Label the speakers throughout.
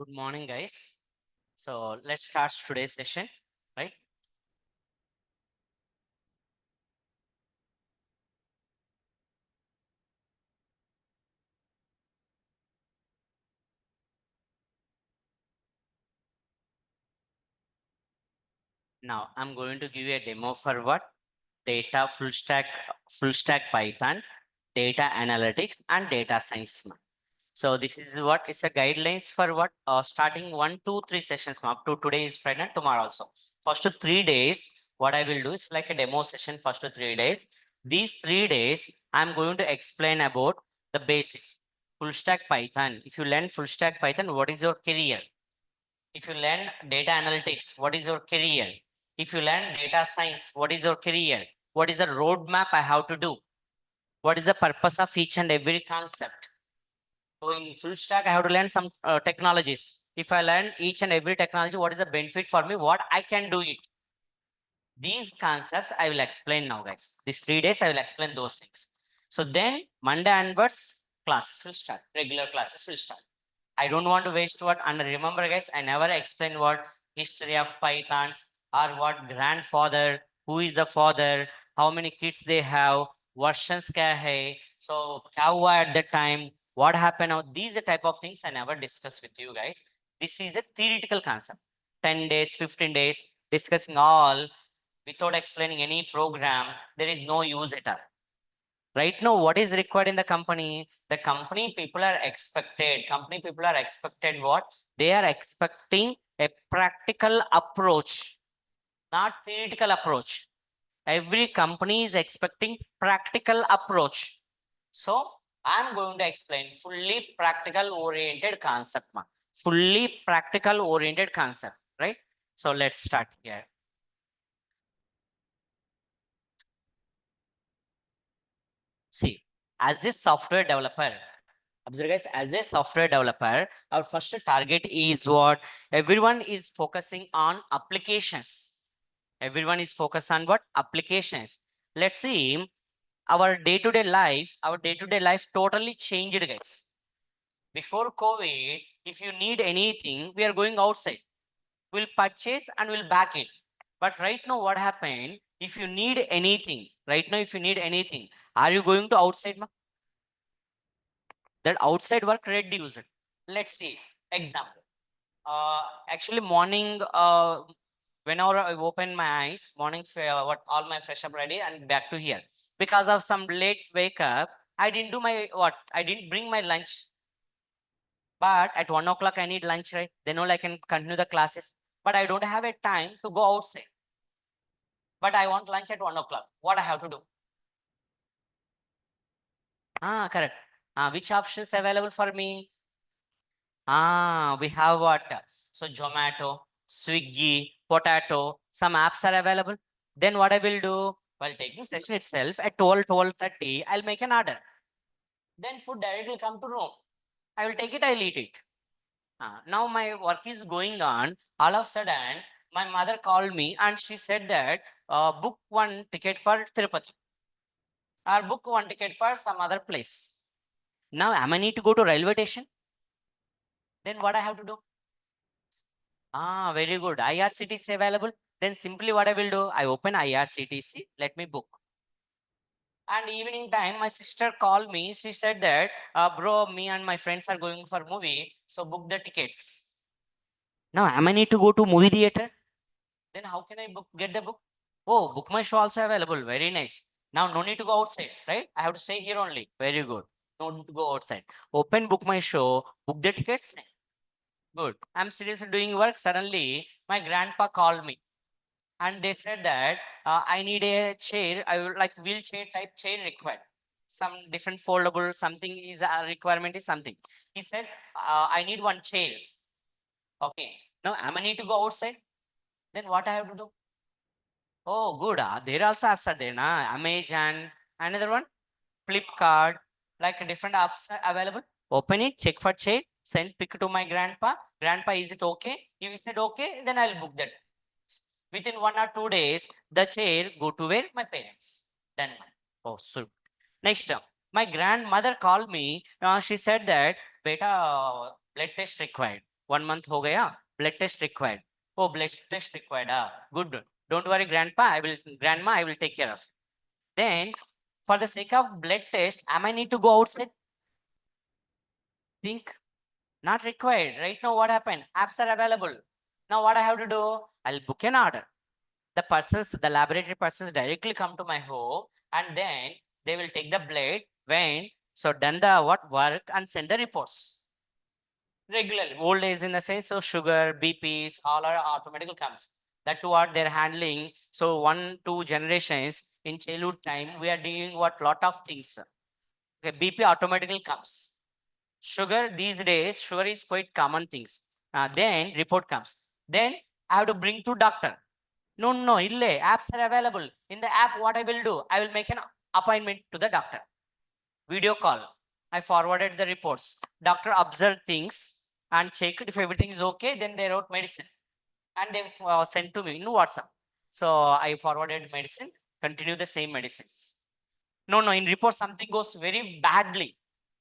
Speaker 1: Good morning, guys. So let's start today's session, right? Now I'm going to give you a demo for what? Data full stack Python, data analytics, and data science. So this is what is a guidelines for what? Starting 1, 2, 3 sessions. Up to today is Friday, and tomorrow also. First 3 days, what I will do is like a demo session. First 3 days. These 3 days, I'm going to explain about the basics. Full stack Python. If you learn full stack Python, what is your career? If you learn data analytics, what is your career? If you learn data science, what is your career? What is the roadmap I have to do? What is the purpose of each and every concept? So in full stack, I have to learn some technologies. If I learn each and every technology, what is the benefit for me? What I can do it? These concepts I will explain now, guys. These 3 days, I will explain those things. So then Monday onwards, classes will start. Regular classes will start. I don't want to waste what. And remember, guys, I never explain what history of Pythons or what grandfather, who is the father, how many kids they have, versions kya hai, so kya hua at the time, what happened now. These are type of things I never discuss with you guys. This is a theoretical concept. 10 days, 15 days, discussing all without explaining any program, there is no use at all. Right now, what is required in the company? The company people are expected what? They are expecting a practical approach, not theoretical approach. Every company is expecting practical approach. So I'm going to explain fully practical oriented concept. Fully practical oriented concept, right? So let's start here. See, as a software developer, observe guys, as a software developer, our first target is what? Everyone is focusing on applications. Everyone is focused on what? Applications. Let's see, our day-to-day life totally changed, guys. Before COVID, if you need anything, we are going outside. We'll purchase and we'll back it. But right now, what happened? If you need anything, right now, if you need anything, are you going to outside? That outside work reduced. Let's see. Example. Actually, morning, whenever I open my eyes, morning, what all my fresh up ready and back to here. Because of some late wake up, I didn't do my what? I didn't bring my lunch. But at 1 o'clock, I need lunch, right? Then only I can continue the classes. But I don't have a time to go outside. But I want lunch at 1 o'clock. What I have to do? Correct. Which options available for me? We have what? So Zomato, Swiggy, Potato, some apps are available. Then what I will do? While taking session itself at 12:30, I'll make an order. Then food directly come to room. I will take it, I'll eat it. Now my work is going on. All of a sudden, my mother called me and she said that book one ticket for Tirupati or book one ticket for some other place. Now, am I need to go to railway station? Then what I have to do? Very good. IRCTC available. Then simply what I will do, I open IRCTC, let me book. And evening time, my sister called me. She said that, bro, me and my friends are going for movie, so book the tickets. Now, am I need to go to movie theater? Then how can I get the book? Oh, book my show also available. Very nice. Now, no need to go outside, right? I have to stay here only. Very good. No need to go outside. Open book my show, book the tickets. Good. I'm seriously doing work. Suddenly, my grandpa called me and they said that I need a chair. I would like wheelchair type chair required. Some different foldable, something is a requirement is something. He said, I need one chair. Okay. Now, am I need to go outside? Then what I have to do? Oh, good. There also apps are there. Amazon, another one, Flipkart, like different apps are available. Open it, check for chair, send pic to my grandpa. Grandpa, is it okay? If he said okay, then I'll book that. Within 1 or 2 days, the chair go to where? My parents. Then, oh, so next, my grandmother called me. She said that, beta, blood test required. 1 month ho gaya, blood test required. Oh, blood test required. Good. Don't worry, grandma, I will take care of. Then, for the sake of blood test, am I need to go outside? Think, not required. Right now, what happened? Apps are available. Now, what I have to do? I'll book an order. The laboratory persons directly come to my home, and then they will take the blood when so done the work and send the reports regularly. Old age in the sense, so sugar, BPs, all are automatically comes. That what they're handling. So 1-2 generations in childhood time, we are doing what lot of things. Okay, BP automatically comes. Sugar these days, sugar is quite common things. Then report comes. Then I have to bring to doctor. No, ille, apps are available. In the app, what I will do, I will make an appointment to the doctor. Video call. I forwarded the reports. Doctor observed things and checked if everything is okay. Then they wrote medicine and they sent to me in WhatsApp. So I forwarded medicine, continue the same medicines. No, in report something goes very badly.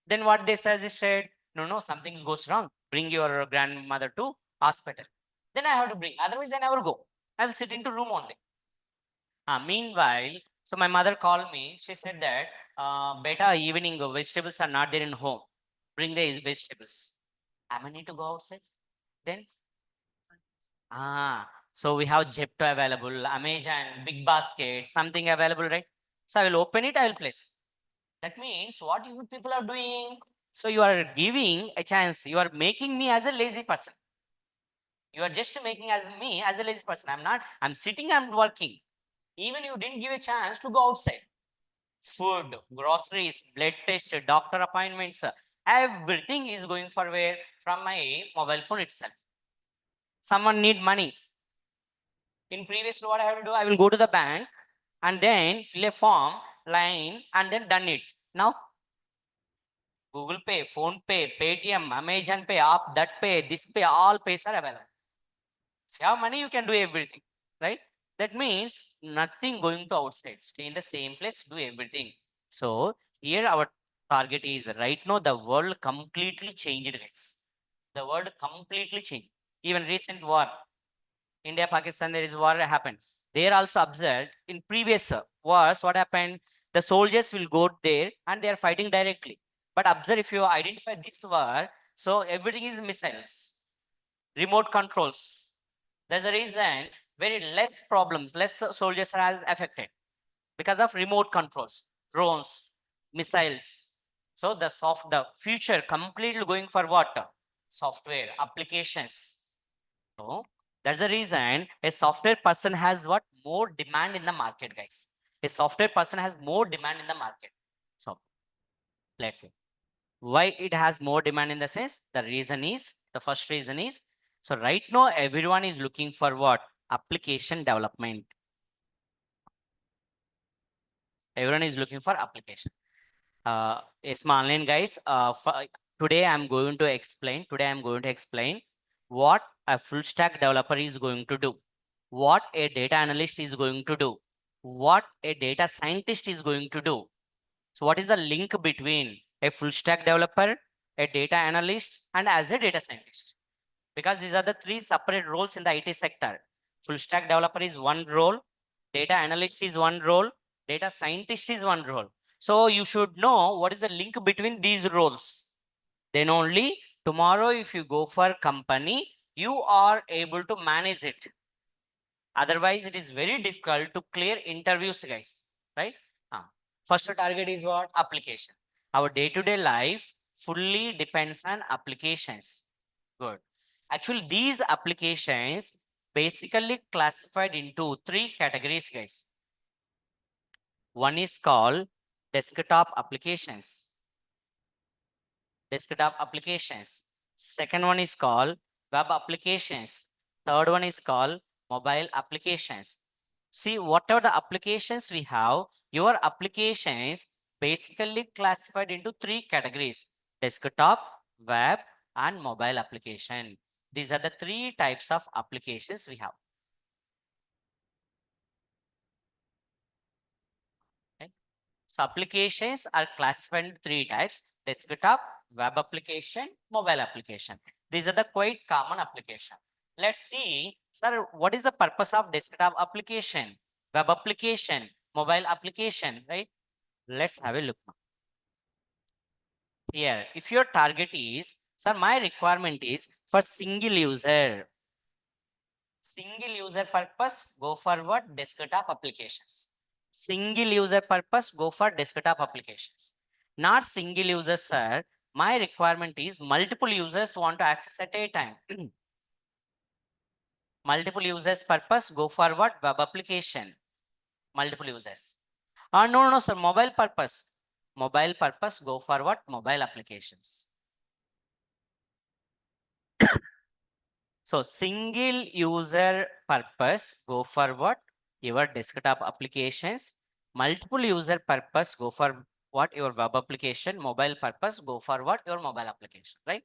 Speaker 1: Then what they suggested, no, something goes wrong. Bring your grandmother to hospital. Then I have to bring, otherwise I never go. I will sit into room only. Meanwhile, so my mother called me. She said that, beta, evening vegetables are not there in home. Bring the vegetables. I may need to go outside. Then, so we have Zepto available, Amazon, Big Basket, something available, right? So I will open it, I will place. That means what you people are doing? So you are giving a chance. You are making me as a lazy person. You are just making as me as a lazy person. I'm not. I'm sitting, I'm working. Even you didn't give a chance to go outside. Food, groceries, blood test, doctor appointments, everything is going for where? From my mobile phone itself. Someone need money. In previous, what I have to do, I will go to the bank and then fill a form, line, and then done it. Now, Google Pay, Phone Pay, Paytm, Amazon Pay, App, that pay, this pay, all pays are available. If you have money, you can do everything, right? That means nothing going to outside. Stay in the same place, do everything. So here our target is right now the world completely changed, guys. The world completely changed. Even recent war, India, Pakistan, there is war happened. They also observed in previous wars, what happened? The soldiers will go there and they are fighting directly. But observe if you identify this war, so everything is missiles, remote controls. There's a reason very less problems, less soldiers are affected because of remote controls, drones, missiles. So the future completely going for what? Software, applications. So that's the reason a software person has what? More demand in the market, guys. A software person has more demand in the market. So let's see why it has more demand in the sense. The first reason is, so right now everyone is looking for what? Application development. Everyone is looking for application. Yes, online guys. Today I'm going to explain. What a full stack developer is going to do, what a data analyst is going to do, what a data scientist is going to do. So what is the link between a full stack developer, a data analyst, and as a data scientist? Because these are the three separate roles in the IT sector. Full stack developer is one role, data analyst is one role, data scientist is one role. So you should know what is the link between these roles. Then only tomorrow, if you go for company, you are able to manage it. Otherwise, it is very difficult to clear interviews, guys. Right? First target is what? Application. Our day-to-day life fully depends on applications. Good. Actually, these applications basically classified into three categories, guys. One is called desktop applications. Desktop applications. Second one is called web applications. Third one is called mobile applications. See, whatever the applications we have, your applications basically classified into three categories: desktop, web, and mobile application. These are the three types of applications we have. Okay. So applications are classified into three types: desktop, web application, mobile application. These are the quite common application. Let's see, sir, what is the purpose of desktop application, web application, mobile application, right? Let's have a look here. If your target is, sir, my requirement is for single user purpose, go for what? Desktop applications. Single user purpose, go for desktop applications. Not single user, sir. My requirement is multiple users want to access at a time. Multiple users purpose, go for what? Web application. Multiple users. No, sir. Mobile purpose. Mobile purpose, go for what? Mobile applications. So single user purpose, go for what? Your desktop applications. Multiple user purpose, go for what? Your web application. Mobile purpose, go for what? Your mobile application, right?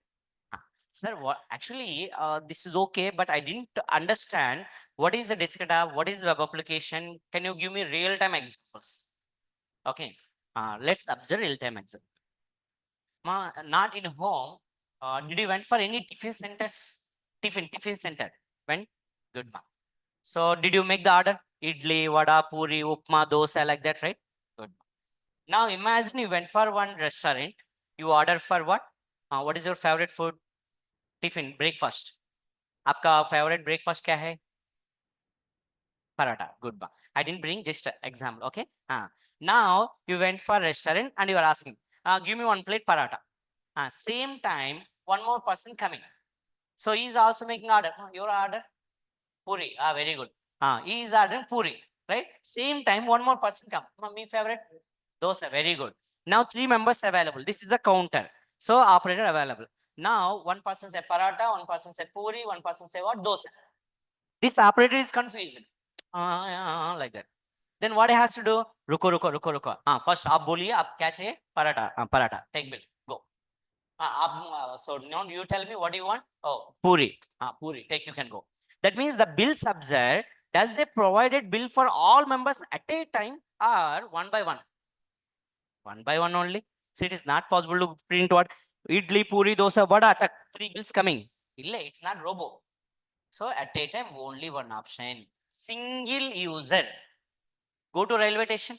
Speaker 1: Sir, what actually this is okay, but I didn't understand what is a desktop, what is web application. Can you give me real-time examples? Okay, let's observe real-time example. Not in home. Did you went for any tiffin centers? Tiffin center. Went? Good, ma. So did you make the order? Idli, vada, puri, upma, dosa, like that, right? Good. Now imagine you went for one restaurant. You order for what? What is your favorite food? Tiffin, breakfast. आपका favorite breakfast क्या है? Paratha. Good. I didn't bring just example. Okay. Now you went for restaurant and you are asking, give me one plate paratha. Same time, one more person coming. So he is also making order. Your order? Puri. Very good. He is ordering puri. Right? Same time, one more person come. Me favorite? Dosa. Very good. Now 3 members available. This is a counter. So operator available. Now one person said paratha, one person said puri, one person said what? Dosa. This operator is confused. Like that. Then what he has to do? रुको. First आप बोलिए आप क्या चाहिए? Paratha. Take bill. Go. So now you tell me what do you want? Oh, puri. Puri. Take, you can go. That means the bill subset, does they provided bill for all members at a time or one by one? One by one only. So it is not possible to print what? Idli, puri, dosa, vada. 3 bills coming. It's not robo. So at a time, only one option. Single user. Go to railway station.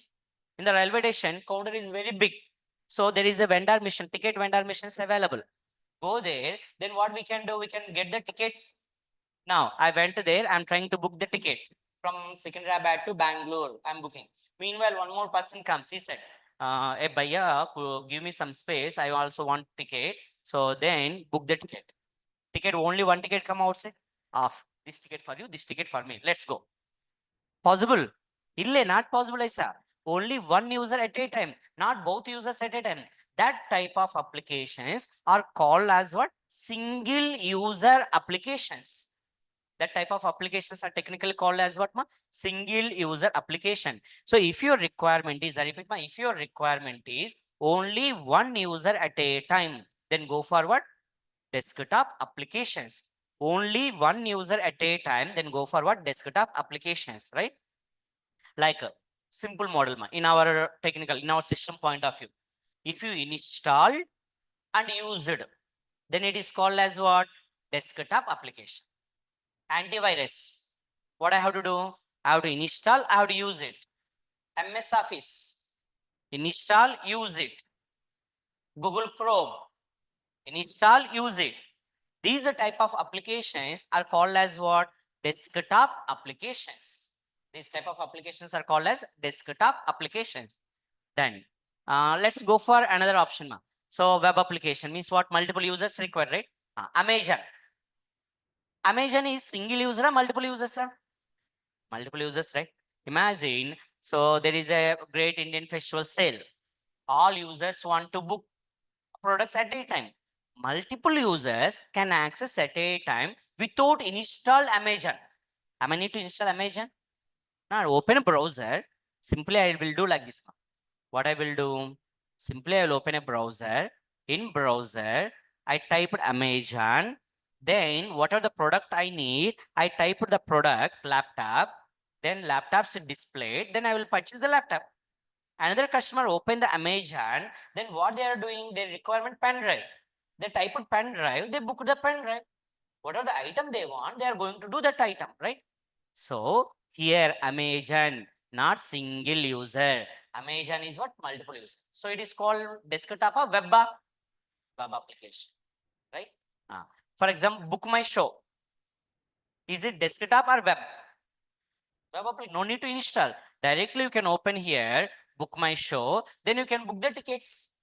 Speaker 1: In the railway station, counter is very big. So there is a vendor machine, ticket vendor machine is available. Go there. Then what we can do? We can get the tickets. Now I went there. I'm trying to book the ticket from Secunderabad to Bangalore. I'm booking. Meanwhile, one more person comes. He said, "Hey, bhaiya, give me some space. I also want ticket." So then book the ticket. Ticket, only one ticket come outside. Off. This ticket for you, this ticket for me. Let's go. Possible? Not possible, Isa. Only one user at a time, not both users at a time. That type of applications are called as what? Single user applications. That type of applications are technically called as what? Single user application. So if your requirement is, I repeat, if your requirement is only one user at a time, then go for what? Desktop applications. Only one user at a time, then go for what? Desktop applications, right? Like a simple model in our technical, in our system point of view. If you install and use it, then it is called as what? Desktop application. Antivirus. What I have to do? I have to install, I have to use it. MS Office. Install, use it. Google Chrome. Install, use it. These type of applications are called as what? Desktop applications. These type of applications are called as desktop applications. Then let's go for another option. So web application means what? Multiple users required, right? Amazon. Amazon is single user or multiple users, sir? Multiple users, right? Imagine, so there is a great Indian festival sale. All users want to book products at a time. Multiple users can access at a time without install Amazon. I need to install Amazon. Now open a browser. Simply I will do like this. What I will do? Simply I will open a browser. In browser, I typed Amazon. Then what are the product I need? I typed the product laptop. Then laptops displayed. Then I will purchase the laptop. Another customer open the Amazon. Then what they are doing? Their requirement pen drive. They typed pen drive, they booked the pen drive. Whatever the item they want, they are going to do that item, right? So here Amazon, not single user. Amazon is what? Multiple user. So it is called desktop or web application, right? For example, book my show. Is it desktop or web? Web application. No need to install. Directly you can open here, book my show, then you can book the tickets.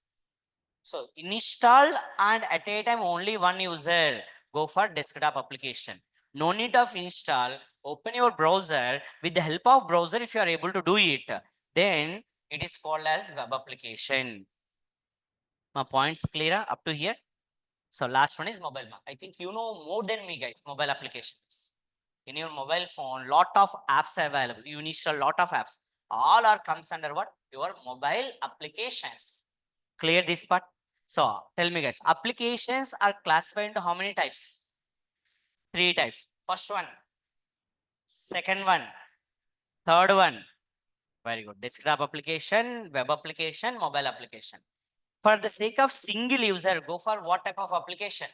Speaker 1: So install and at a time only one user go for desktop application. No need of install. Open your browser. With the help of browser, if you are able to do it, then it is called as web application. My points clear up to here. So last one is mobile. I think you know more than me, guys. Mobile applications. In your mobile phone, lot of apps are available. You install lot of apps. All are comes under what? Your mobile applications. Clear this part? So tell me, guys, applications are classified into how many types? Three types. First one, second one, third one. Very good. Desktop application, web application, mobile application. For the sake of single user, go for what type of application?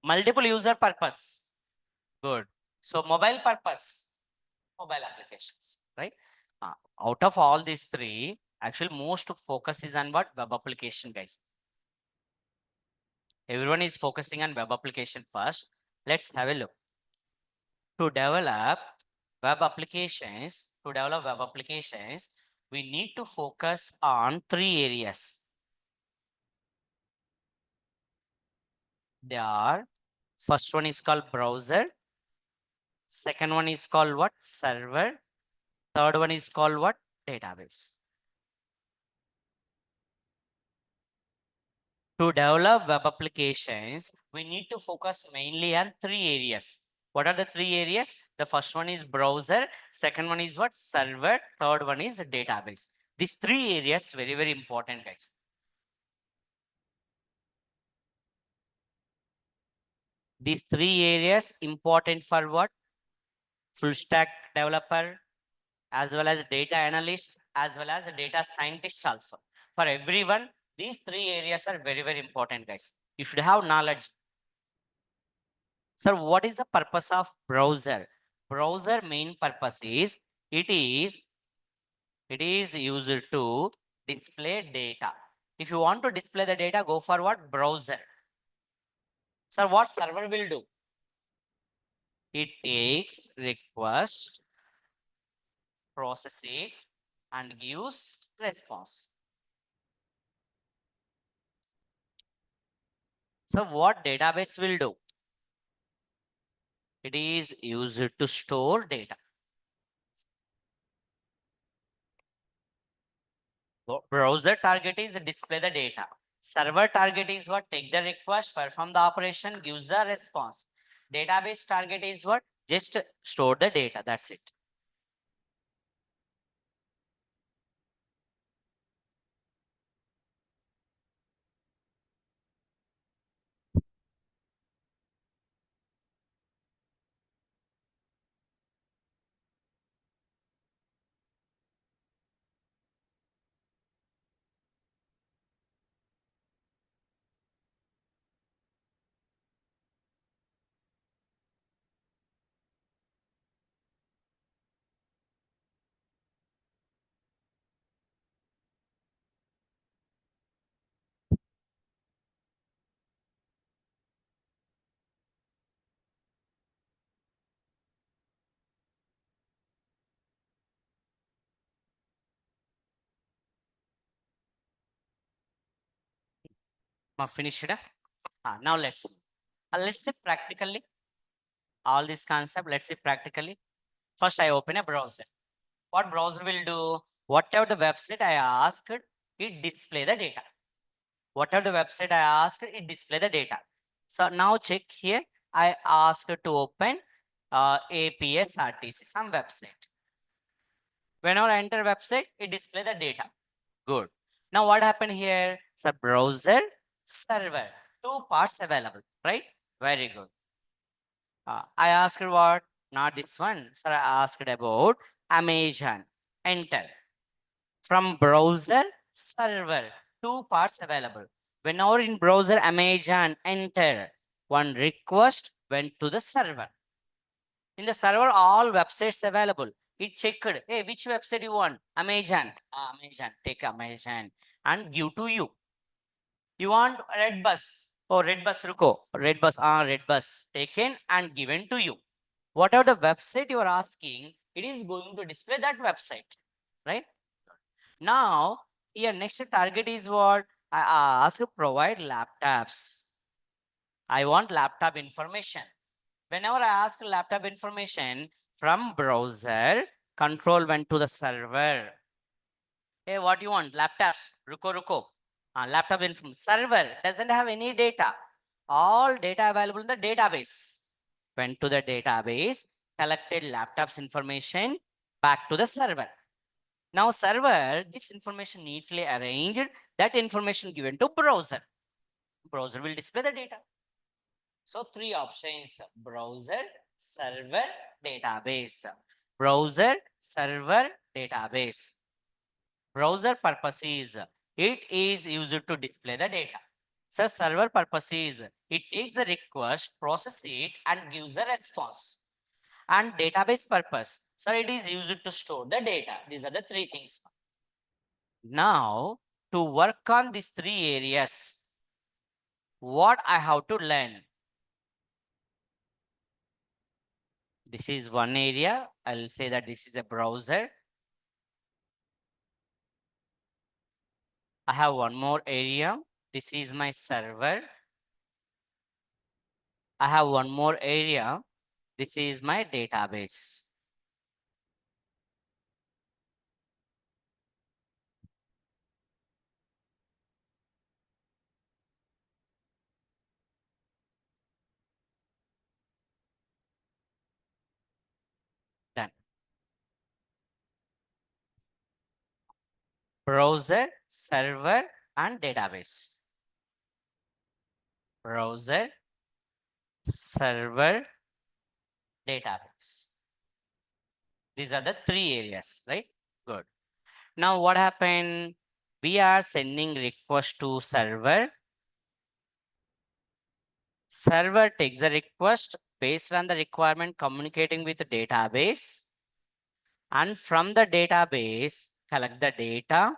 Speaker 1: Multiple user purpose. Good. So mobile purpose, mobile applications, right? Out of all these three, actually most focus is on what? Web application, guys. Everyone is focusing on web application first. Let's have a look. To develop web applications, we need to focus on three areas. They are, first one is called browser. Second one is called what? Server. Third one is called what? Database. To develop web applications, we need to focus mainly on three areas. What are the three areas? The first one is browser. Second one is what? Server. Third one is database. These three areas very, very important, guys. These three areas important for what? Full stack developer, as well as data analyst, as well as data scientist also. For everyone, these three areas are very, very important, guys. You should have knowledge. Sir, what is the purpose of browser? Browser main purpose is it is used to display data. If you want to display the data, go for what? Browser. Sir, what server will do? It takes request, process it, and gives response. So what database will do? It is used to store data. Browser target is display the data. Server target is what? Take the request, perform the operation, gives the response. Database target is what? Just store the data. That's it. Finished. Now let's see. Let's say practically all this concept. Let's say practically. First, I open a browser. What browser will do? Whatever the website I asked, it display the data. Whatever the website I asked, it display the data. So now check here. I asked to open APS RTC, some website. Whenever I enter website, it display the data. Good. Now what happened here? So browser, server, two parts available, right? Very good. I asked what? Not this one. So I asked about Amazon. Enter. From browser, server, two parts available. Whenever in browser Amazon enter, one request went to the server. In the server, all websites available. It checked, hey, which website you want? Amazon. Amazon, take Amazon and give to you. You want red bus? Oh, red bus, ruko. Red bus taken and given to you. Whatever the website you are asking, it is going to display that website, right? Now, here next target is what? I ask to provide laptops. I want laptop information. Whenever I ask laptop information from browser, control went to the server. Hey, what you want? Laptops. Ruko. Laptop information. Server doesn't have any data. All data available in the database. Went to the database, collected laptops information back to the server. Now server, this information neatly arranged, that information given to browser. Browser will display the data. So three options: browser, server, database. Browser, server, database. Browser purpose is, it is used to display the data. So server purpose is, it takes the request, process it and gives the response. And database purpose, so it is used to store the data. These are the three things. Now, to work on these three areas, what I have to learn? This is one area. I'll say that this is a browser. I have one more area. This is my server. I have one more area. This is my database. Done. Browser, server, and database. Browser, server, database. These are the three areas, right? Good. Now what happened? We are sending request to server. Server takes the request based on the requirement, communicating with the database. And from the database, collect the data.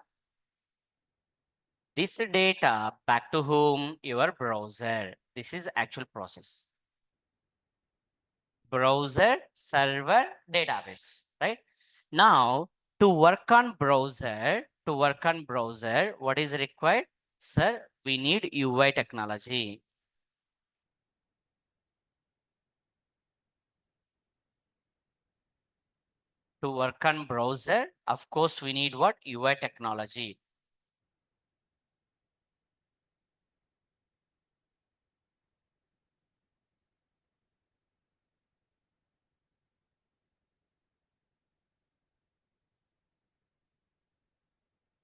Speaker 1: This data back to whom? Your browser. This is actual process. Browser, server, database, right? Now, to work on browser, what is required? Sir, we need UI technology. To work on browser, of course, we need what? UI technology.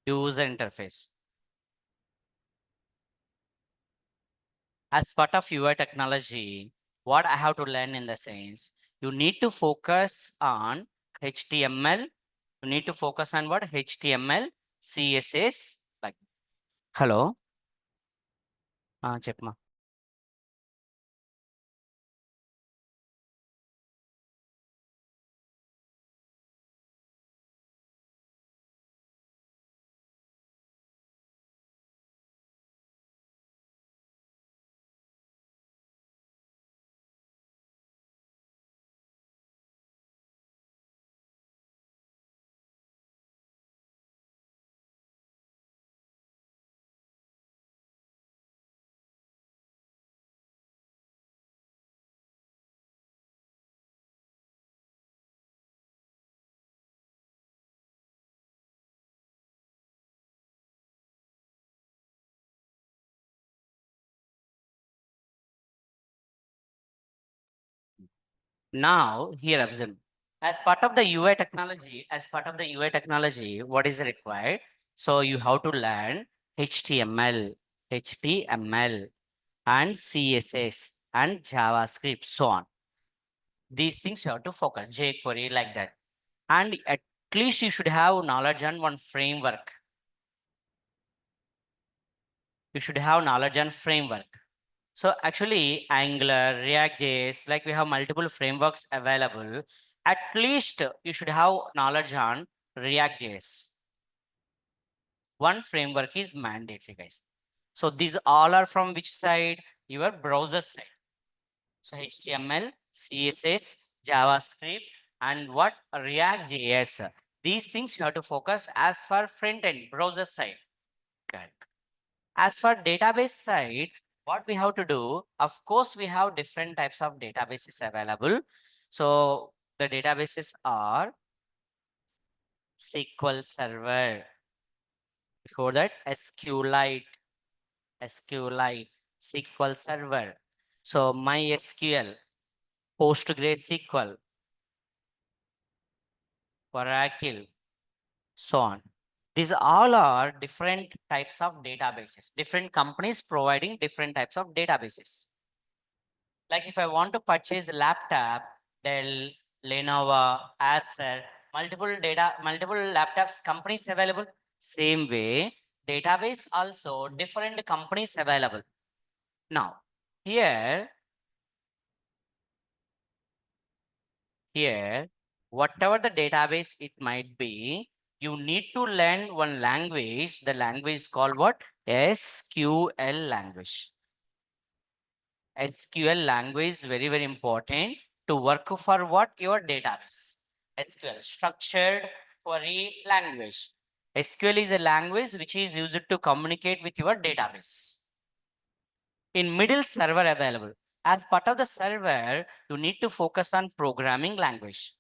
Speaker 1: User interface. As part of UI technology, what I have to learn in the sense, you need to focus on HTML. You need to focus on what? HTML, CSS. Like, hello, Chepma. Now here observe. As part of the UI technology, what is required? So you have to learn HTML, and CSS and JavaScript, so on. These things you have to focus, jQuery, like that. And at least you should have knowledge on one framework. you should have knowledge on framework. So actually Angular, React.js, like we have multiple frameworks available. At least you should have knowledge on React.js. One framework is mandatory, guys. So these all are from which side? Your browser side. So HTML, CSS, JavaScript, and what React.js. These things you have to focus as for front end browser side. Good. As for database side, what we have to do, of course, we have different types of databases available. So the databases are SQL Server. Before that, SQLite, SQL Server. So MySQL, PostgreSQL, Oracle, so on. These all are different types of databases. Different companies providing different types of databases. Like if I want to purchase a laptop, Dell, Lenovo, Acer, multiple laptops companies available. Same way, database also different companies available. Now, here, whatever the database it might be, you need to learn one language. The language is called what? SQL language. SQL language is very, very important to work for what? Your database. SQL, structured query language. SQL is a language which is used to communicate with your database. In middle, server available. As part of the server, you need to focus on programming language.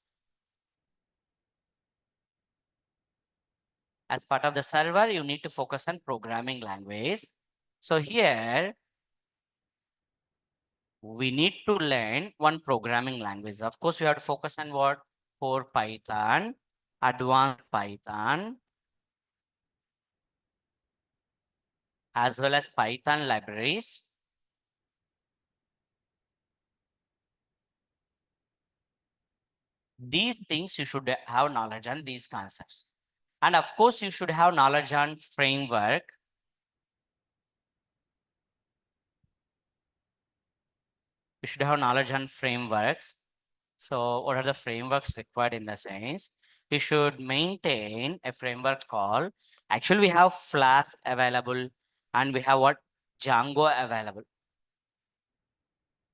Speaker 1: As part of the server, you need to focus on programming language. So here, we need to learn one programming language. Of course, we have to focus on what? For Python, advanced Python, as well as Python libraries. These things you should have knowledge on these concepts. And of course, you should have knowledge on framework. You should have knowledge on frameworks. So what are the frameworks required in the sense? You should maintain a framework called, actually we have Flask available and we have what? Django available.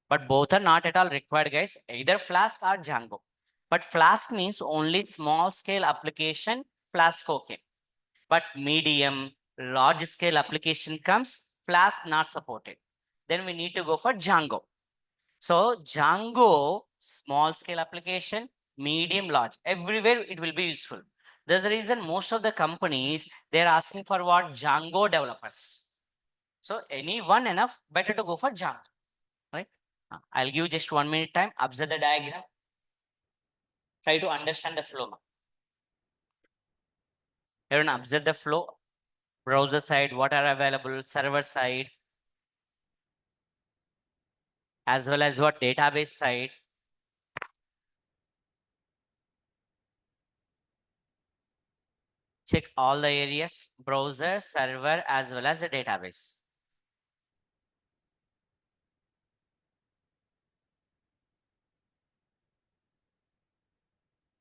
Speaker 1: But both are not at all required, guys. Either Flask or Django. But Flask means only small scale application, Flask okay. But medium, large scale application comes, Flask not supported. Then we need to go for Django. So Django, small scale application, medium, large, everywhere it will be useful. There's a reason most of the companies, they're asking for what? Django developers. So anyone enough, better to go for Django, right? I'll give you just 1 minute time, observe the diagram, try to understand the flow. Everyone observe the flow, browser side, what are available, server side, as well as what database side. Check all the areas, browser, server, as well as the database.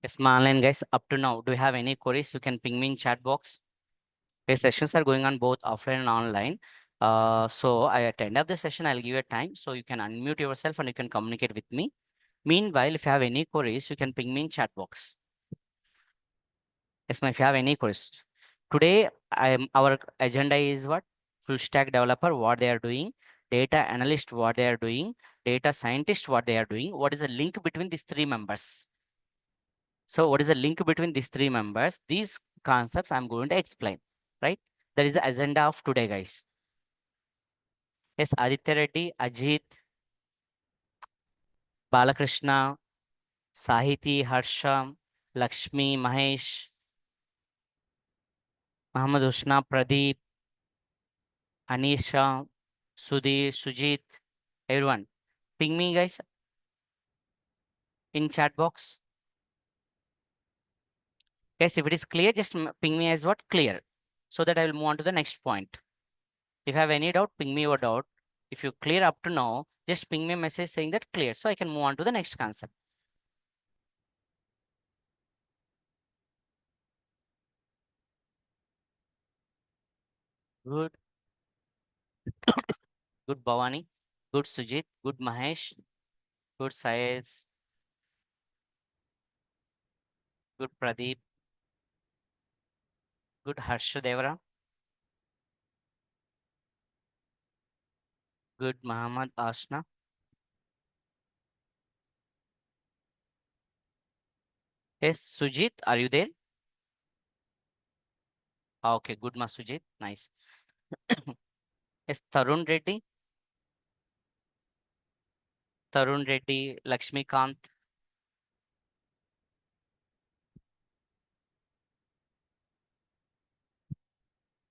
Speaker 1: Yes, Marlene, guys, up to now, do you have any queries? You can ping me in chat box. Okay, sessions are going on both offline and online. So I attend up the session, I'll give you a time. So you can unmute yourself and you can communicate with me. Meanwhile, if you have any queries, you can ping me in chat box. Yes, ma'am, if you have any queries. Today, our agenda is what? Full stack developer, what they are doing, data analyst, what they are doing, data scientist, what they are doing. What is the link between these three members? So what is the link between these three members? These concepts I'm going to explain, right? That is the agenda of today, guys. Yes, Aditya Reddy, Ajit, Balakrishna, Sahiti, Harsha, Lakshmi, Mahesh, Muhammad Usna, Pradeep, Anisha, Sudhir, Sujit, everyone. Ping me, guys, in chat box. Guys, if it is clear, just ping me as what? Clear. So that I will move on to the next point. If you have any doubt, ping me your doubt. If you clear up to now, just ping me a message saying that clear, so I can move on to the next concept. Good, good Bhavani, good Sujit, good Mahesh, good Sayed, good Pradeep, good Harshadevara, good Muhammad Ashna. Yes, Sujit, are you there? Okay, good ma Sujit, nice. Yes, Tarun Reddy, Lakshmikant.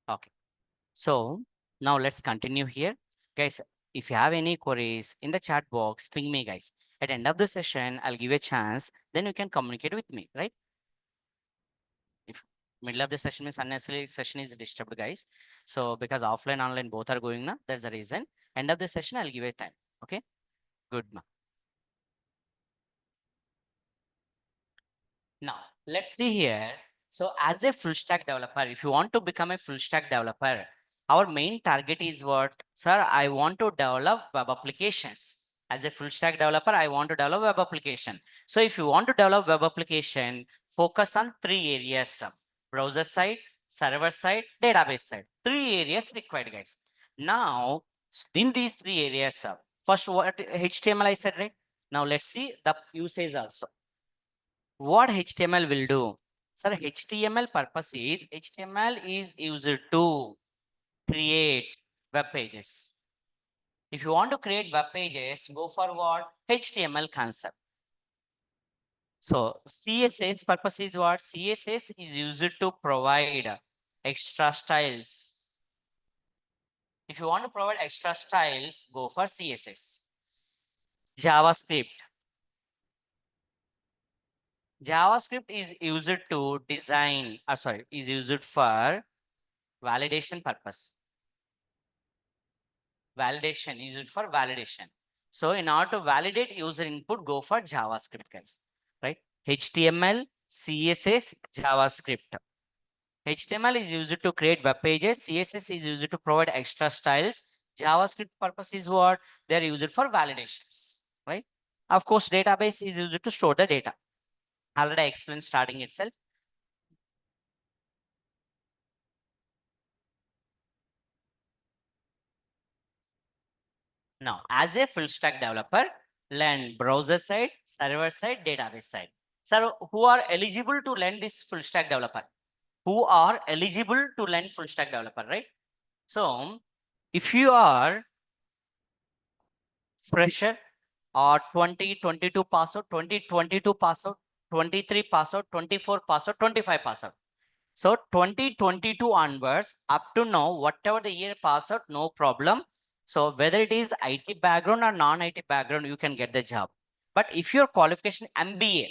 Speaker 1: Okay. So now let's continue here. Guys, if you have any queries in the chat box, ping me, guys. At the end of the session, I'll give you a chance. Then you can communicate with me, right? If middle of the session means unnecessarily session is disturbed, guys. So because offline, online both are going now, that's the reason. End of the session, I'll give you a time. Okay. Good. Now, let's see here. So as a full stack developer, if you want to become a full stack developer, our main target is what? Sir, I want to develop web applications. As a full stack developer, I want to develop web application. So if you want to develop web application, focus on three areas: browser side, server side, database side. Three areas required, guys. Now, in these three areas, first what HTML I said, right? Now let's see the usage also. What HTML will do? Sir, HTML purpose is HTML is used to create web pages. If you want to create web pages, go for what? HTML concept. So CSS purpose is what? CSS is used to provide extra styles. If you want to provide extra styles, go for CSS. JavaScript. JavaScript is used to design, is used for validation purpose. Validation is used for validation. So in order to validate user input, go for JavaScript, guys, right? HTML, CSS, JavaScript. HTML is used to create web pages. CSS is used to provide extra styles. JavaScript purpose is what? They're used for validations, right? Of course, database is used to store the data. Already I explained starting itself. Now, as a full stack developer, learn browser side, server side, database side. So, who are eligible to learn this full stack developer? Who are eligible to learn full stack developer, right? So, if you are fresher or 2022 pass out, 2022 pass out, 23 pass out, 24 pass out, 25 pass out. So 2022 onwards, up to now, whatever the year pass out, no problem. So whether it is IT background or non-IT background, you can get the job. But if your qualification MBA,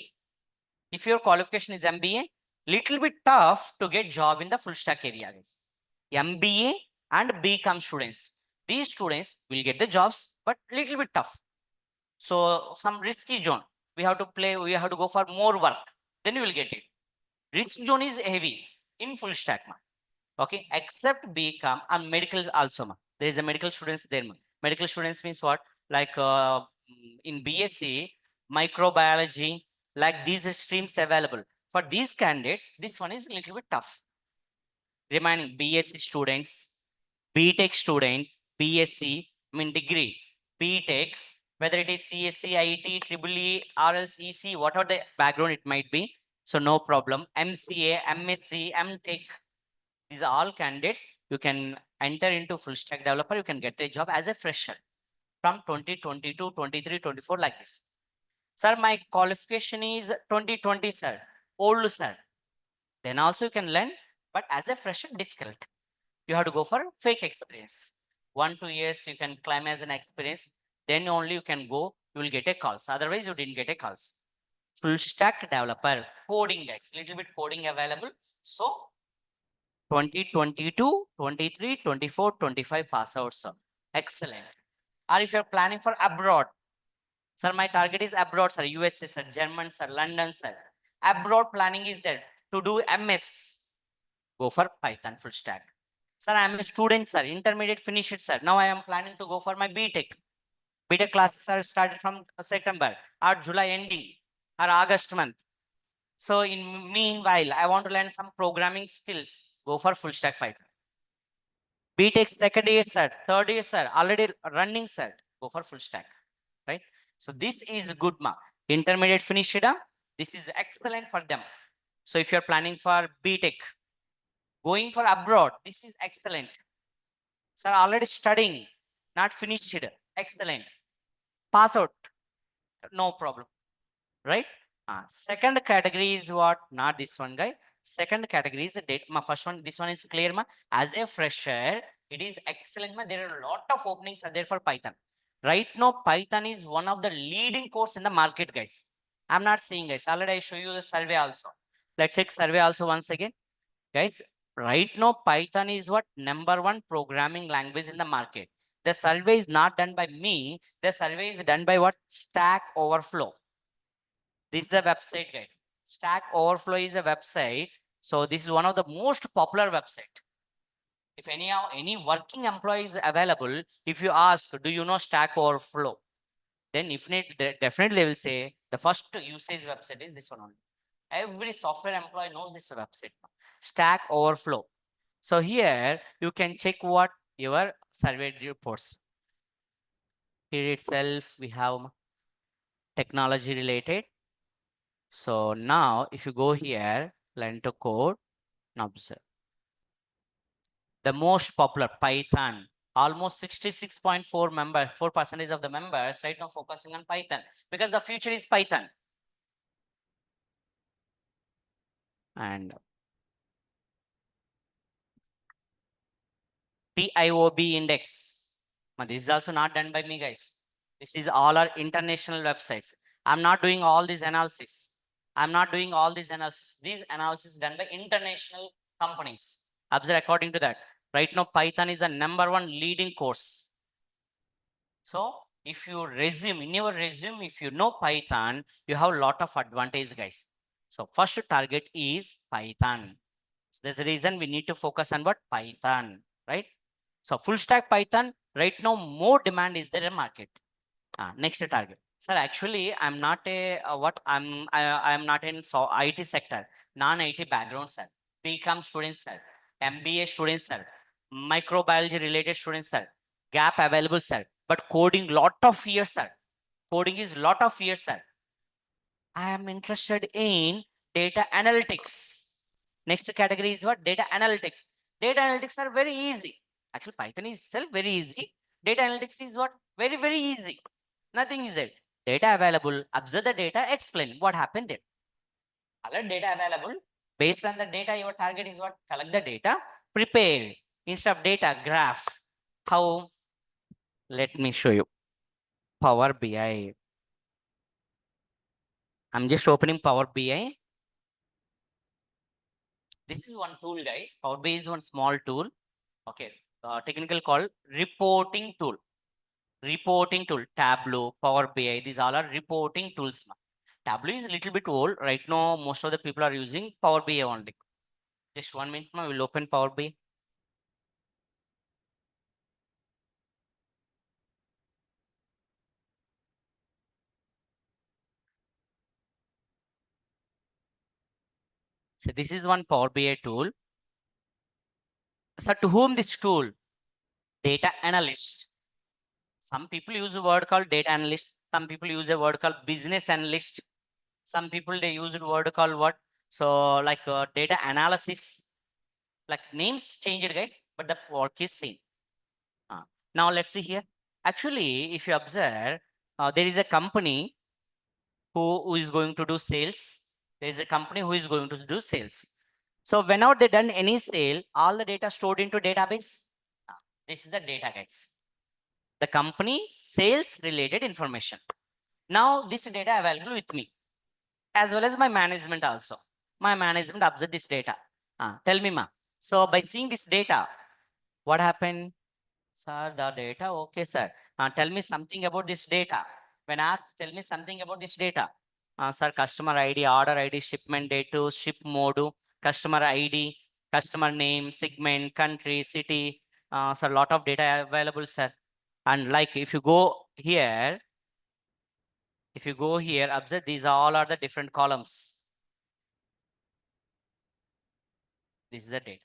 Speaker 1: if your qualification is MBA, little bit tough to get job in the full stack area, guys. MBA and BCom students, these students will get the jobs, but little bit tough. So some risky zone. We have to play, we have to go for more work. Then you will get it. Risk zone is heavy in full stack. Okay, except BCom and medical also. There is a medical students there. Medical students means what? Like in BSc, microbiology, like these streams available. For these candidates, this one is a little bit tough. Remaining BSc students, BTech student, BSc, I mean degree, BTech, whether it is CSC, IT, Triple E, or else EC, whatever the background it might be. So no problem. MCA, MSc, MTech, these are all candidates. You can enter into full stack developer. You can get a job as a fresher from 2022, 23, 24 like this. Sir, my qualification is 2020, sir. Old, sir. Then also you can learn, but as a fresher, difficult. You have to go for fake experience. 1, 2 years you can climb as an experience. Then only you can go, you will get a calls. Otherwise, you didn't get a calls. Full stack developer, coding guys, little bit coding available. So 2022, 23, 24, 25 pass out, sir. Excellent. Or if you're planning for abroad, sir, my target is abroad, sir. USA, sir. German, sir. London, sir. Abroad planning is there to do MS. Go for Python full stack. Sir, I am a student, sir. Intermediate finish it, sir. Now I am planning to go for my BTech. BTech classes are started from September or July ending or August month. So in meanwhile, I want to learn some programming skills. Go for full stack Python. BTech second year, sir. Third year, sir. Already running, sir. Go for full stack, right? So this is good mark. Intermediate finish it up. This is excellent for them. So if you're planning for BTech, going for abroad, this is excellent. Sir, already studying, not finished. Excellent. Pass out, no problem, right? Second category is what? Not this one, guy. Second category is date. My first one, this one is clear, ma. As a fresher, it is excellent, ma. There are a lot of openings are there for Python. Right now, Python is one of the leading course in the market, guys. I'm not saying, guys. Already I show you the survey also. Let's check survey also once again, guys. Right now, Python is what? Number one programming language in the market. The survey is not done by me. The survey is done by what? Stack Overflow. This is a website, guys. Stack Overflow is a website. So this is one of the most popular website. If any working employee is available, if you ask, do you know Stack Overflow? Then definitely they will say the first usage website is this one only. Every software employee knows this website. Stack Overflow. So here you can check what your survey reports. Here itself we have technology related. So now if you go here, line to code, now observe. The most popular Python, almost 66.4 members, 4% of the members right now focusing on Python because the future is Python. And TIOB index. But this is also not done by me, guys. This is all our international websites. I'm not doing all this analysis. I'm not doing all this analysis. These analysis done by international companies. Observe according to that. Right now, Python is the #1 leading course. So if you resume, in your resume, if you know Python, you have a lot of advantage, guys. So first target is Python. So there's a reason we need to focus on what? Python, right? So full stack Python, right now, more demand is there in market. Next target. Sir, actually, I'm not a, I'm not in IT sector, non-IT background, sir. BCom students, sir. MBA students, sir. Microbiology related students, sir. Gap available, sir. But coding, lot of years, sir. Coding is lot of years, sir. I am interested in data analytics. Next category is what? Data analytics. Data analytics are very easy. Actually, Python is itself very easy. Data analytics is what? Very, very easy. Nothing is there. Data available, observe the data, explain what happened there. Alert data available. Based on the data, your target is what? Collect the data, prepare. Instead of data, graph. How? Let me show you. Power BI. I'm just opening Power BI. This is one tool, guys. Power BI is one small tool. Okay. Technical called reporting tool. Reporting tool. Tableau, Power BI. These all are reporting tools. Tableau is a little bit old. Right now, most of the people are using Power BI only. Just 1 minute, we'll open Power BI. So this is one Power BI tool. So to whom this tool? Data analyst. Some people use a word called data analyst. Some people use a word called business analyst. Some people, they use a word called what? So like data analysis. Like names changed, guys, but the work is same. Now let's see here. Actually, if you observe, there is a company who is going to do sales. There is a company who is going to do sales. So whenever they done any sale, all the data stored into database. This is the data, guys. The company sales related information. Now this data available with me, as well as my management also. My management observe this data. Tell me, ma, So by seeing this data, what happened? Sir, the data, okay, sir. Tell me something about this data. When asked, tell me something about this data. Sir, customer ID, order ID, shipment date, ship mode, customer ID, customer name, segment, country, city. Sir, lot of data available, sir. And like if you go here, observe these all are the different columns. This is the data.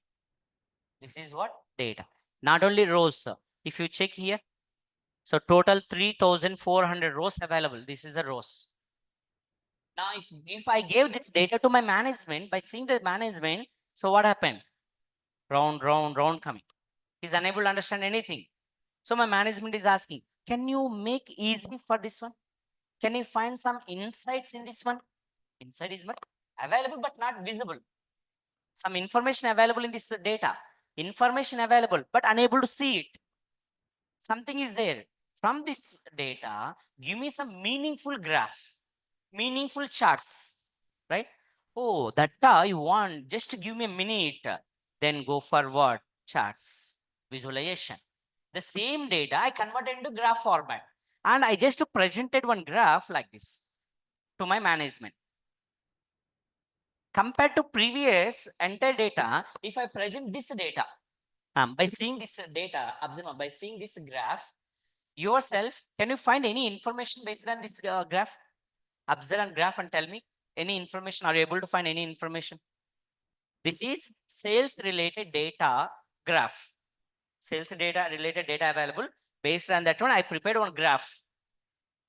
Speaker 1: This is what? Data. Not only rows, sir. If you check here, so total 3,400 rows available. This is the rows. Now, if I gave this data to my management, by seeing the management, so what happened? Round, round, round coming. He's unable to understand anything. So my management is asking, can you make easy for this one? Can you find some insights in this one? Insight is what? Available but not visible. Some information available in this data. Information available but unable to see it. Something is there. From this data, give me some meaningful graph, meaningful charts, right? Oh, that you want, just give me a minute. Then go for what? Charts, visualization. The same data I converted into graph format. And I just presented one graph like this to my management. Compared to previous entire data, if I present this data, by seeing this data, observe, by seeing this graph, yourself, can you find any information based on this graph? Observe and graph and tell me any information. Are you able to find any information? This is sales related data graph. Sales data related data available. Based on that one, I prepared one graph.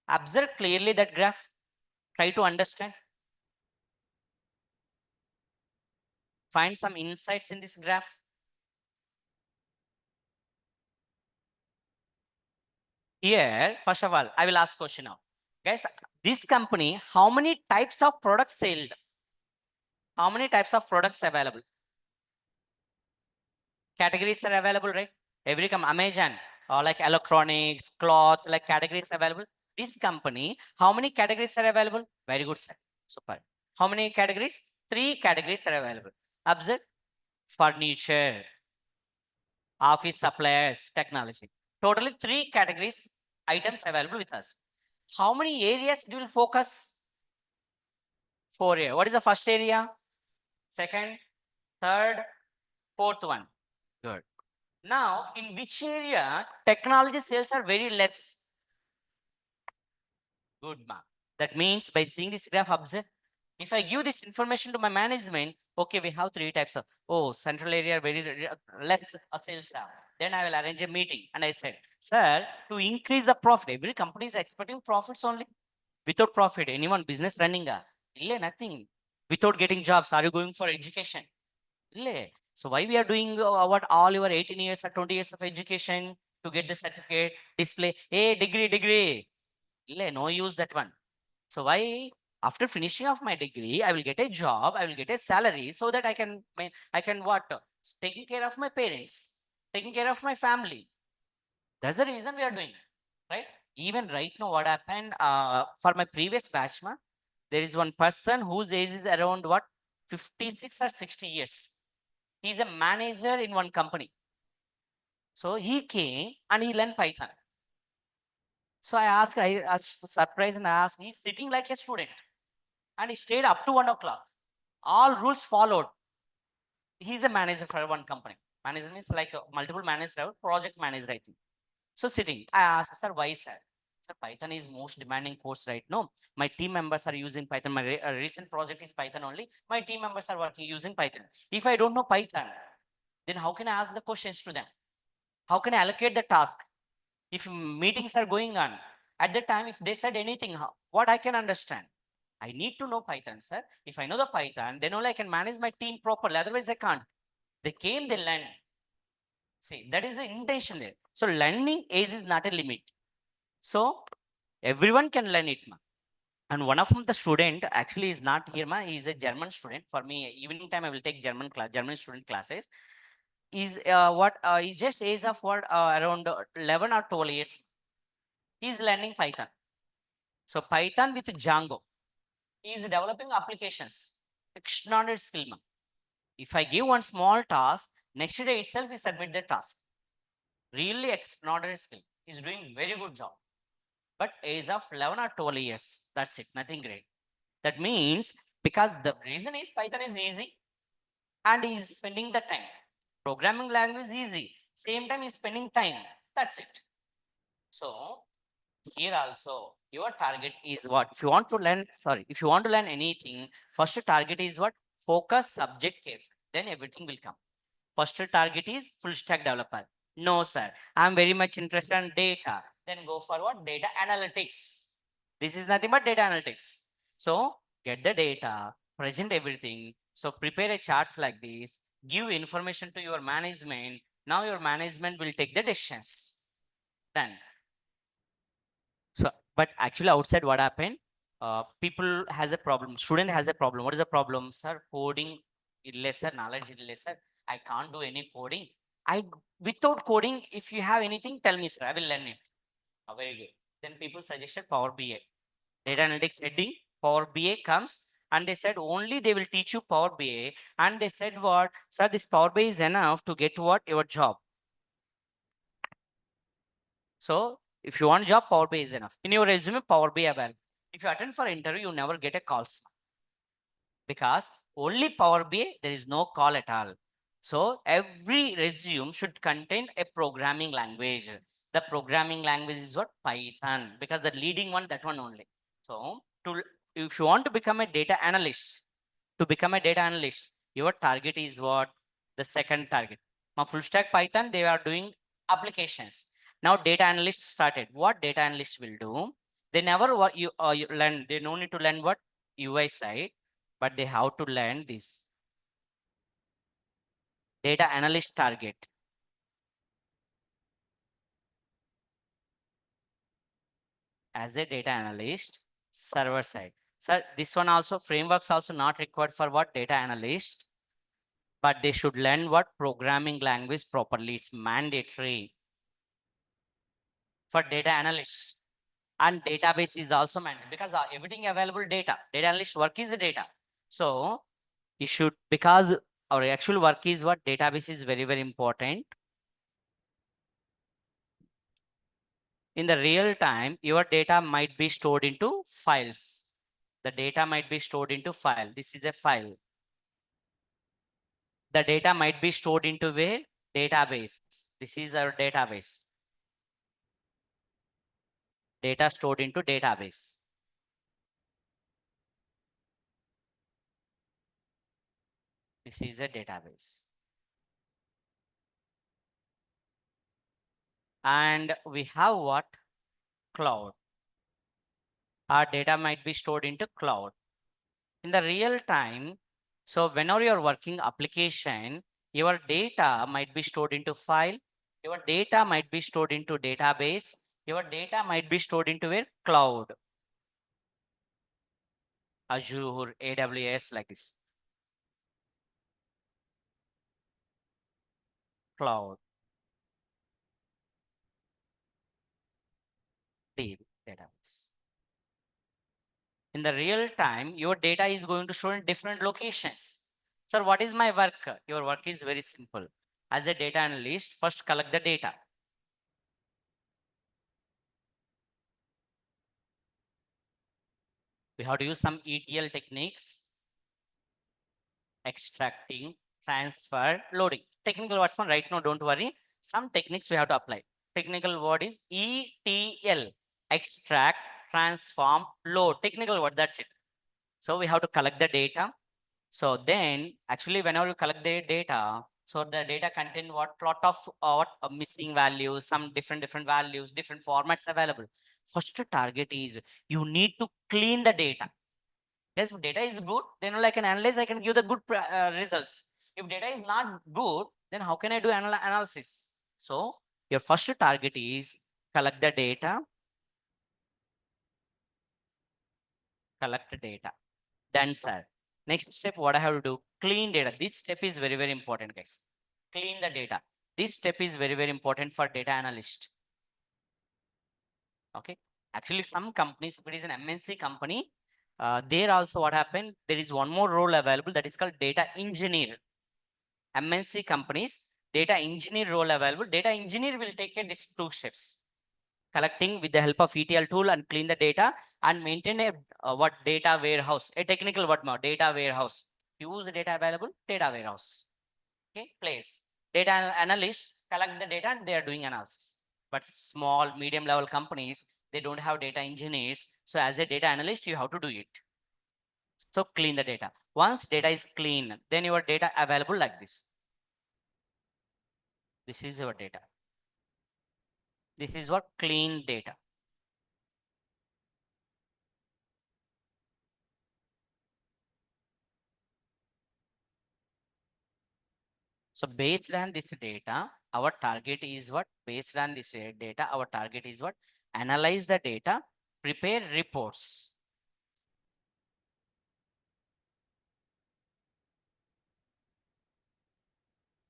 Speaker 1: Observe clearly that graph. Try to understand. Find some insights in this graph. Here, first of all, I will ask question now. Guys, this company, how many types of products sold? How many types of products available? Categories are available, right? Every Amazon or like electronics, cloth, like categories available. This company, how many categories are available? Very good, sir. Super. How many categories? 3 categories are available. Observe furniture, office supplies, technology. Totally 3 categories items available with us. How many areas do you focus? 4 areas. What is the first area? Second, third, fourth one. Good. Now, in which area technology sales are very less? Good, ma. That means by seeing this graph, observe. If I give this information to my management, okay, we have 3 types of, oh, central area very less sales are. Then I will arrange a meeting. And I said, sir, to increase the profit, every company is expecting profits only. Without profit, anyone business running? Nothing. Without getting jobs, are you going for education? So why we are doing what all your 18 years or 20 years of education to get the certificate, display, hey, degree. No use that one. So why after finishing off my degree, I will get a job, I will get a salary so that I can what? Taking care of my parents, taking care of my family. That's the reason we are doing, right? Even right now, what happened for my previous batch, there is one person whose age is around what? 56 or 60 years. He's a manager in one company. So he came and he learned Python. So I asked surprise and I asked, he's sitting like a student and he stayed up to 1 o'clock. All rules followed. He's a manager for one company. Manager means like a multiple manager, project manager, I think. So sitting, I asked, sir, why, sir? Sir, Python is most demanding course right now. My team members are using Python. My recent project is Python only. My team members are working using Python. If I don't know Python, then how can I ask the questions to them? How can I allocate the task? If meetings are going on, at the time, if they said anything, what I can understand? I need to know Python, sir. If I know the Python, then only I can manage my team properly. Otherwise, I can't. They came, they learned. See, that is the intention there. So learning age is not a limit. So everyone can learn it, ma. And one of them, the student actually is not here, ma. He is a German student. For me, evening time, I will take German student classes. Is is just age of what around 11 or 12 years. He is learning Python. So Python with Django. He is developing applications. Extraordinary skill, ma. if I give one small task, next day itself we submit the task. Really extraordinary skill. He's doing very good job. But age of 11 or 12 years, that's it, nothing great. That means because the reason is Python is easy and he's spending the time. Programming language is easy. Same time he's spending time. That's it. So here also your target is what? If you want to learn, if you want to learn anything, first target is what? Focus, subject, careful. Then everything will come. First target is full stack developer. No, sir. I'm very much interested in data. Then go for what? Data analytics. This is nothing but data analytics. So get the data, present everything. So prepare a charts like this, give information to your management. Now your management will take the decisions. Done. So, but actually outside what happened? People has a problem. Student has a problem. What is the problem, sir? Coding illness, sir. Knowledge illness, sir. I can't do any coding. I without coding, if you have anything, tell me, sir. I will learn it. Very good. Then people suggested Power BI. Data analytics heading, Power BI comes, and they said only they will teach you Power BI. And they said what, sir, this Power BI is enough to get what your job. So if you want job, Power BI is enough. In your resume, Power BI available. If you attend for interview, you never get a call because only Power BI, there is no call at all. So every resume should contain a programming language. The programming language is what? Python, because the leading one, that one only. So if you want to become a data analyst, your target is what? The second target. Now full stack Python, they are doing applications. Now data analyst started. What data analyst will do? They never what you learn. They no need to learn what UI side, but they have to learn this data analyst target as a data analyst server side. So this one also frameworks also not required for what data analyst, but they should learn what programming language properly. It's mandatory for data analyst. And database is also mandatory because everything available data. Data analyst work is data. So you should, because our actual work is what database is very, very important. In the real time, your data might be stored into files. The data might be stored into file. This is a file. The data might be stored into where? Database. This is our database. Data stored into database. This is a database. And we have what? Cloud. Our data might be stored into cloud. In the real time, so whenever you're working application, your data might be stored into file, your data might be stored into database, your data might be stored into a cloud, Azure, AWS, like this. Cloud, database. In the real time, your data is going to show in different locations. Sir, what is my work? Your work is very simple. As a data analyst, first collect the data. We have to use some ETL techniques, extracting, transfer, loading. Technical words right now, don't worry. Some techniques we have to apply. Technical word is ETL, extract, transform, load. Technical word, that's it. So we have to collect the data. So then actually whenever you collect the data, so the data contain what lot of missing values, some different values, different formats available. First target is you need to clean the data. Yes, if data is good, then I can analyze, I can give the good results. If data is not good, then how can I do analysis? So your first target is collect the data, collect data. Done, sir. Next step, what I have to do? Clean data. This step is very, very important, guys. Clean the data. This step is very, very important for data analyst. Okay. Actually, some companies, if it is an MNC company, there also what happened, there is one more role available that is called data engineer. MNC companies, data engineer role available. Data engineer will take care of these two steps. Collecting with the help of ETL tool and clean the data and maintain a what data warehouse, a technical word more, data warehouse. Use data available, data warehouse. Okay, place. Data analyst collect the data and they are doing analysis. But small, medium level companies, they don't have data engineers. So as a data analyst, you have to do it. So clean the data. Once data is clean, then your data available like this. This is your data. This is what clean data. So based on this data, our target is what? Based on this data, our target is what? Analyze the data, prepare reports.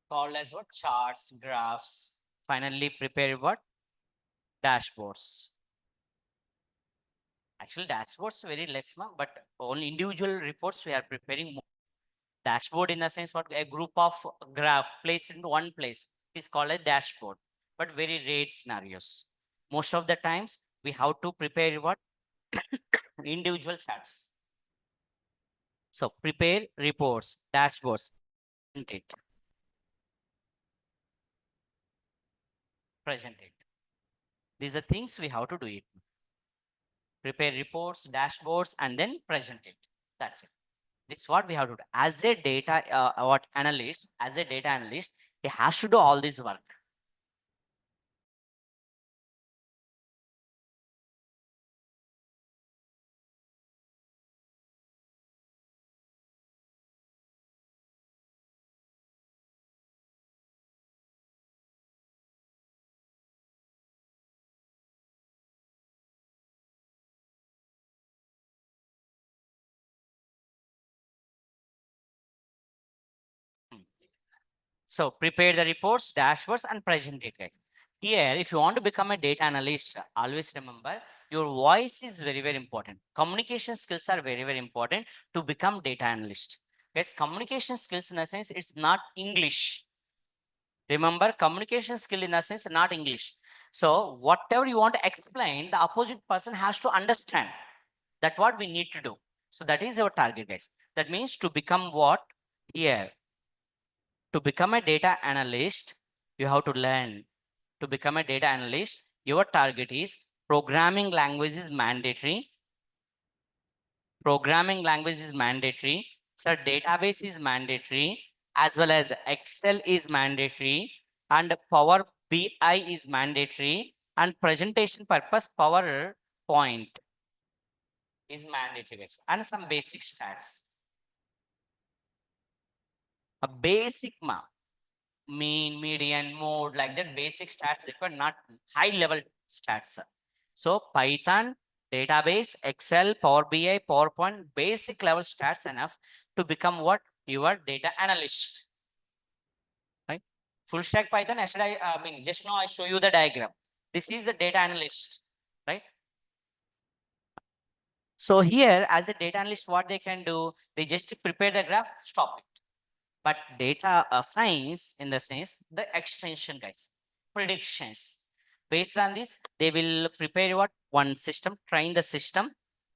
Speaker 1: Called as what? Charts, graphs. Finally, prepare what? Dashboards. Actually, dashboards very less, but only individual reports we are preparing more. Dashboard in the sense what a group of graph placed in one place is called a dashboard, but very rare scenarios. Most of the times we have to prepare what? Individual charts. So prepare reports, dashboards, present it. Present it. These are things we have to do it. Prepare reports, dashboards, and then present it. That's it. This is what we have to do. As a data analyst, he has to do all this work. So prepare the reports, dashboards, and present it, guys. Here, if you want to become a data analyst, always remember your voice is very, very important. Communication skills are very, very important to become data analyst. Guys, communication skills in a sense, it's not English. Remember, communication skill in a sense, not English. So whatever you want to explain, the opposite person has to understand. That's what we need to do. So that is our target, guys. That means to become what? Here, to become a data analyst, you have to learn. To become a data analyst, your target is programming language is mandatory. Programming language is mandatory. So database is mandatory, as well as Excel is mandatory, and Power BI is mandatory, and presentation purpose PowerPoint is mandatory, and some basic stats. A basic mean, median, mode, like that basic stats required, not high level stats. So Python, database, Excel, Power BI, PowerPoint, basic level stats enough to become what? Your data analyst. Right? Full stack Python, yesterday, I mean, just now I show you the diagram. This is the data analyst, right? So here, as a data analyst, what they can do, they just prepare the graph, stop it. But data science in the sense, the extension, guys, predictions. Based on this, they will prepare what? One system, train the system.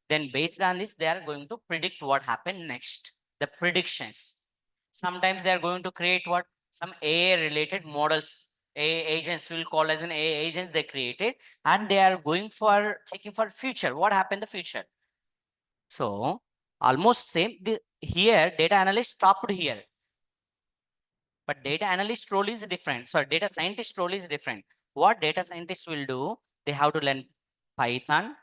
Speaker 1: Then based on this, they are going to predict what happened next. The predictions. Sometimes they are going to create what? Some AI related models. AI agents will call as an AI agent they created, and they are going for checking for future. What happened in the future? So almost same. Here data analyst stopped here. But data analyst role is different. So data scientist role is different. What data scientists will do, they have to learn Python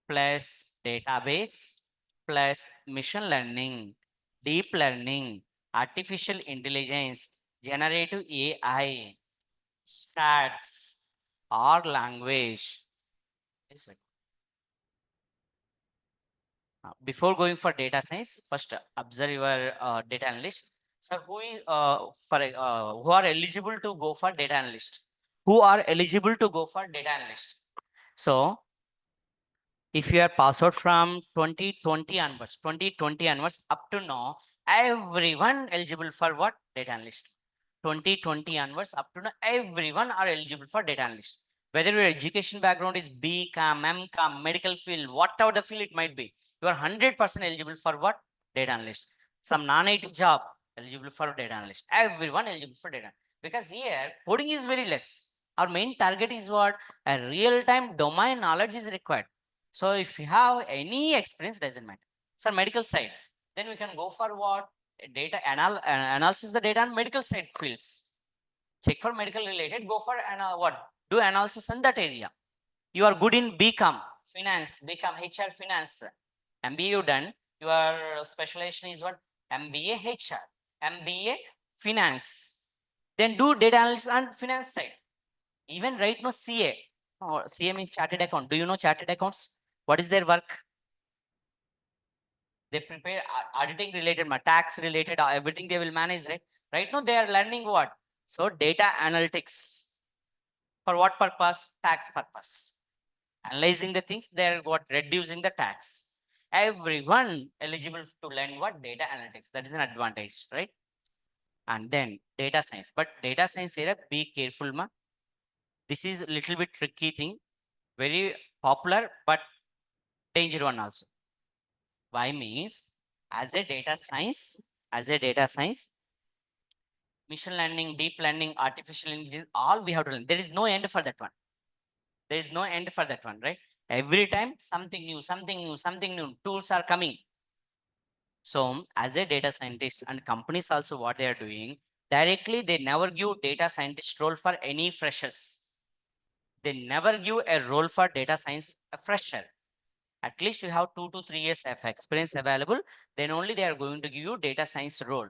Speaker 1: plus database plus machine learning, deep learning, artificial intelligence, generative AI, stats, R language. Yes, sir. Before going for data science, first observe your data analyst. So who are eligible to go for data analyst? Who are eligible to go for data analyst? So if you are passed out from 2020 onwards up to now, Everyone eligible for what? Data analyst. 2020 onwards up to now, everyone are eligible for data analyst. Whether your education background is BCom, MCom, medical field, whatever the field it might be, you are 100% eligible for what? Data analyst. Some non-IT job eligible for data analyst. Everyone eligible for data. Because here coding is very less. Our main target is what? A real-time domain knowledge is required. So if you have any experience, doesn't matter. So medical side, then we can go for what? Data analysis the data on medical side fields. Check for medical related, go for what? Do analysis in that area. You are good in BCom, finance, BCom, HR, finance. MBA you done, your specialization is what? MBA, HR, MBA, finance. Then do data analysis on finance side. Even right now, CA, CA means chartered account. Do you know chartered accounts? What is their work? They prepare auditing related, tax related, everything they will manage, right? Right now they are learning what? So data analytics. For what purpose? Tax purpose. Analyzing the things, they're what? Reducing the tax. Everyone eligible to learn what? Data analytics. That is an advantage, right? And then data science. But data science area, be careful, ma. This is a little bit tricky thing. Very popular, but danger one also. Why means as a data science, machine learning, deep learning, artificial intelligence, all we have to learn. There is no end for that one. There is no end for that one, right? Every time something new, tools are coming. So as a data scientist and companies also what they are doing, directly they never give data scientist role for any freshers. They never give a role for data science a fresher. At least you have 2 to 3 years of experience available, then only they are going to give you data science role.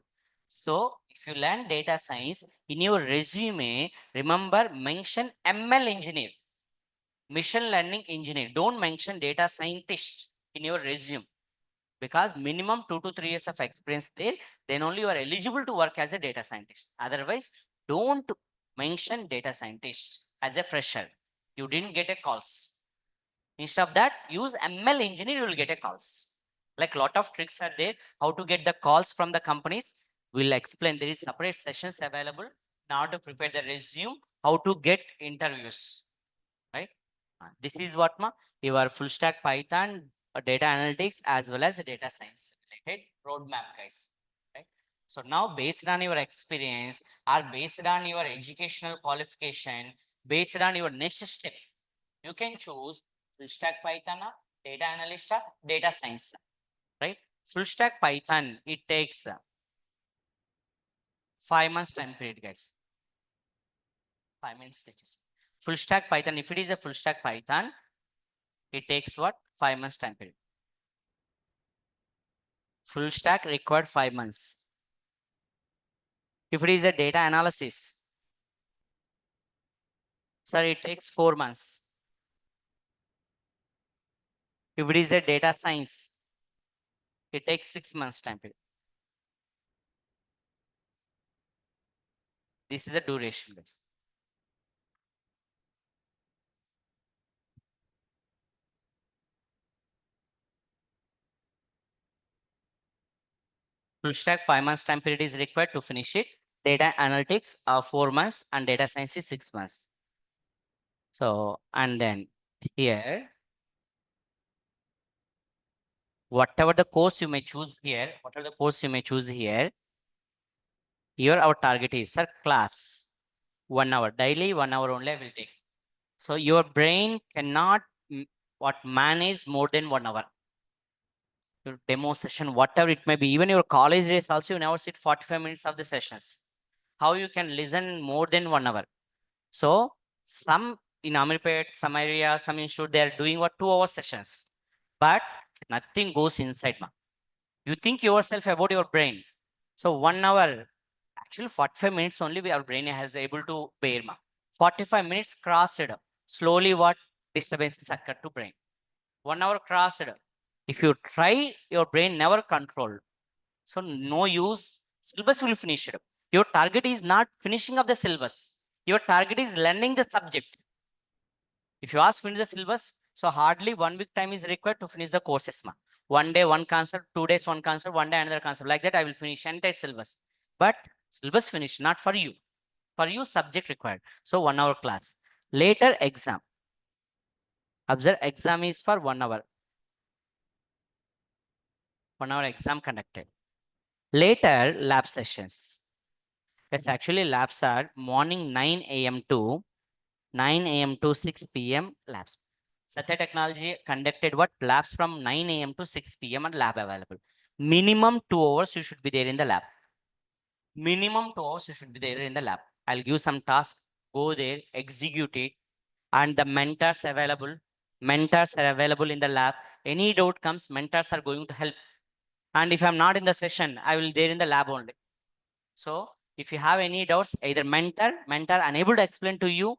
Speaker 1: So if you learn data science in your resume, remember mention ML engineer, machine learning engineer. Don't mention data scientist in your resume because minimum 2 to 3 years of experience there, then only you are eligible to work as a data scientist. Otherwise, don't mention data scientist as a fresher. You didn't get a calls. Instead of that, use ML engineer, you will get a calls. Like lot of tricks are there, how to get the calls from the companies. We'll explain. There is separate sessions available now to prepare the resume, how to get interviews, right? This is what your full stack Python, data analytics, as well as data science related roadmap, guys. Right? So now based on your experience or based on your educational qualification, based on your next step, you can choose full stack Python, data analyst, data science, right? Full stack Python, it takes 5 months time period, guys. 5 minutes stitches. Full stack Python, if it is a full stack Python, it takes what? 5 months time period. Full stack required 5 months. If it is a data analysis, sir, it takes 4 months. If it is a data science, it takes 6 months time period. This is a duration, guys. Full stack 5 months time period is required to finish it. Data analytics are 4 months and data science is 6 months. So, and then here, whatever the course you may choose here, here our target is, sir, class 1 hour, daily 1 hour only I will take. So your brain cannot what manage more than 1 hour. Your demo session, whatever it may be, even your college days also, you never sit 45 minutes of the sessions. How you can listen more than 1 hour? So some in Amirpet, some area, some institute, they are doing what 2 hour sessions, but nothing goes inside. You think yourself about your brain. So 1 hour, actually 45 minutes only our brain has able to bear. 45 minutes crossed, slowly what disturbances occur to brain. 1 hour crossed. If you try, your brain never control. So no use, syllabus will finish it. Your target is not finishing of the syllabus. Your target is learning the subject. If you ask finish the syllabus, so hardly 1 week time is required to finish the courses. one day one concept, 2 days one concept, one day another concept. Like that, I will finish entire syllabus. But syllabus finish, not for you. For you, subject required. So 1 hour class. Later exam. Observe, exam is for 1 hour. 1 hour exam conducted. Later lab sessions. Yes, actually labs are morning 9 a.m. to 9 a.m. to 6 p.m. labs. Sathya Technology conducted what labs from 9 a.m. to 6 p.m. and lab available. Minimum 2 hours you should be there in the lab. Minimum 2 hours you should be there in the lab. I'll give some task, go there, execute it, and the mentors available. Mentors are available in the lab. Any doubt comes, mentors are going to help. And if I'm not in the session, I will there in the lab only. So if you have any doubts, either mentor unable to explain to you,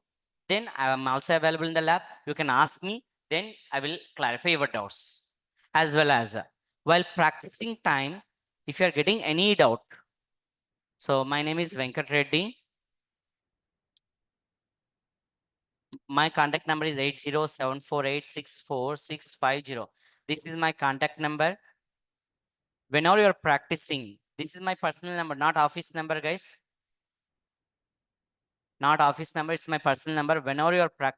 Speaker 1: then I am also available in the lab. You can ask me, then I will clarify your doubts. As well as while practicing time, if you are getting any doubt. So my name is Venkat Reddy. My contact number is 8074864650. This is my contact number. Whenever you're practicing, this is my personal number, not office number, guys. Not office number, it's my personal number. Whenever you're practicing,